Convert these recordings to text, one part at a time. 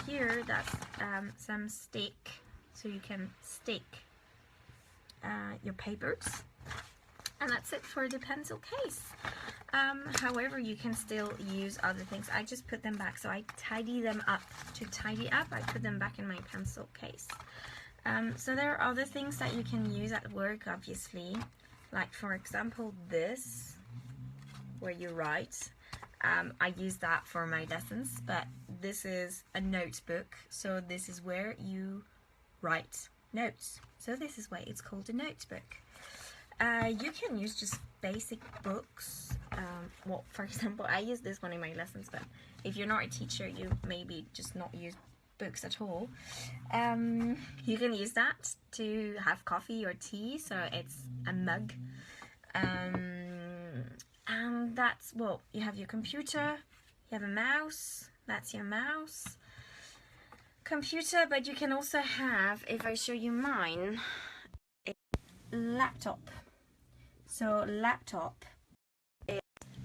here, that's some stick, so you can stick your papers. And that's it for the pencil case. However, you can still use other things. I just put them back, so I tidy them up. To tidy up, I put them back in my pencil case. So there are other things that you can use at work, obviously. Like, for example, this, where you write. I use that for my lessons, but this is a notebook, so this is where you write notes. So this is why it's called a notebook. You can use just basic books. Well, for example, I use this one in my lessons, but if you're not a teacher, you maybe just not use books at all. You can use that to have coffee or tea, so it's a mug. And that's, well, you have your computer, you have a mouse, that's your mouse. Computer, but you can also have, if I show you mine, a laptop. So laptop is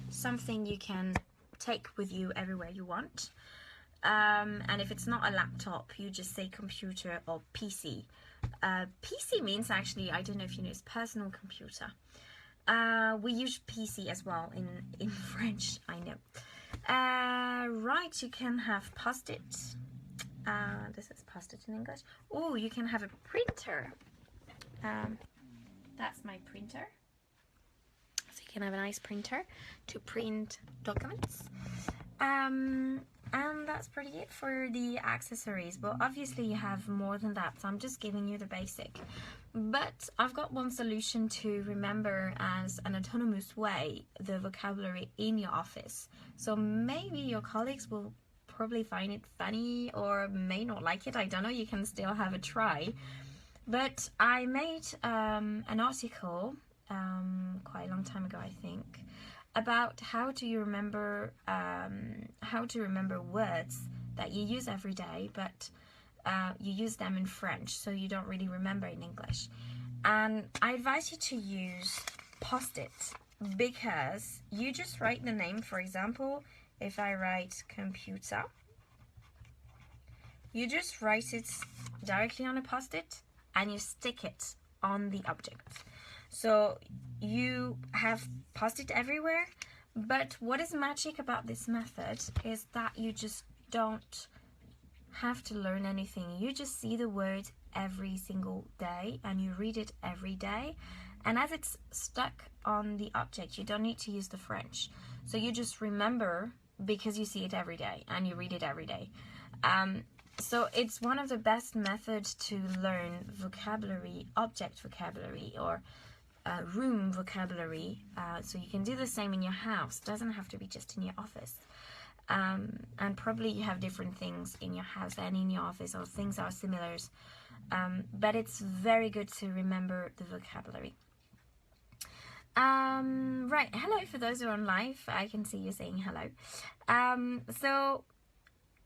something you can take with you everywhere you want. And if it's not a laptop, you just say computer or PC. PC means, actually, I don't know if you know, it's personal computer. We use PC as well in French, I know. Right, you can have post-it. This is post-it in English. Oh, you can have a printer. That's my printer. So you can have a nice printer to print documents. And that's pretty it for the accessories. But obviously you have more than that, so I'm just giving you the basic. But I've got one solution to remember as an autonomous way the vocabulary in your office. So maybe your colleagues will probably find it funny or may not like it. I don't know, you can still have a try. But I made an article quite a long time ago, I think, about how do you remember words that you use every day, but you use them in French, so you don't really remember in English. And I advise you to use post-it, because you just write the name. For example, if I write computer, you just write it directly on a post-it and you stick it on the object. So you have post-it everywhere, but what is magic about this method is that you just don't have to learn anything. You just see the word every single day and you read it every day, and as it's stuck on the object, you don't need to use the French. So you just remember because you see it every day and you read it every day. So it's one of the best methods to learn vocabulary, object vocabulary, or room vocabulary. So you can do the same in your house. It doesn't have to be just in your office. And probably you have different things in your house and in your office, or things are similar. But it's very good to remember the vocabulary. Right, hello for those who are on live. I can see you saying hello. So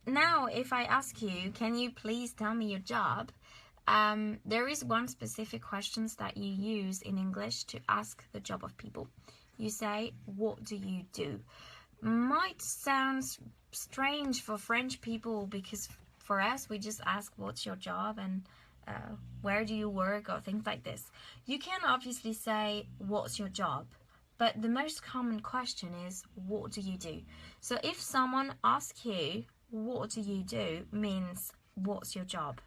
now if I ask you, can you please tell me your job? There is one specific questions that you use in English to ask the job of people. You say, what do you do? Might sound strange for French people, because for us, we just ask, what's your job? And where do you work, or things like this. You can obviously say, what's your job? But the most common question is, what do you do? So if someone asks you, what do you do, means, what's your job?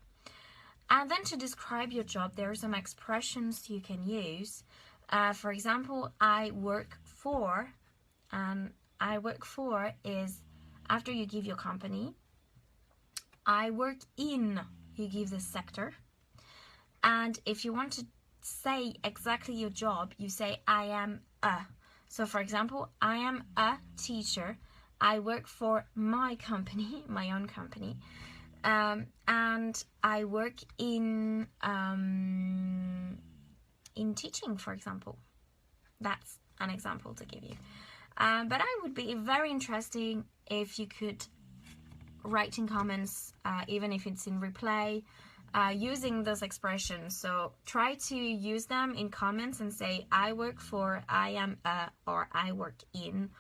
And then to describe your job, there are some expressions you can use. For example, I work for. I work for is after you give your company. I work in, you give the sector. And if you want to say exactly your job, you say I am a. So for example, I am a teacher. I work for my company, my own company. And I work in teaching, for example. That's an example to give you. But I would be very interesting if you could write in comments, even if it's in replay, using those expressions. So try to use them in comments and say, I work for, I am a, or I work in.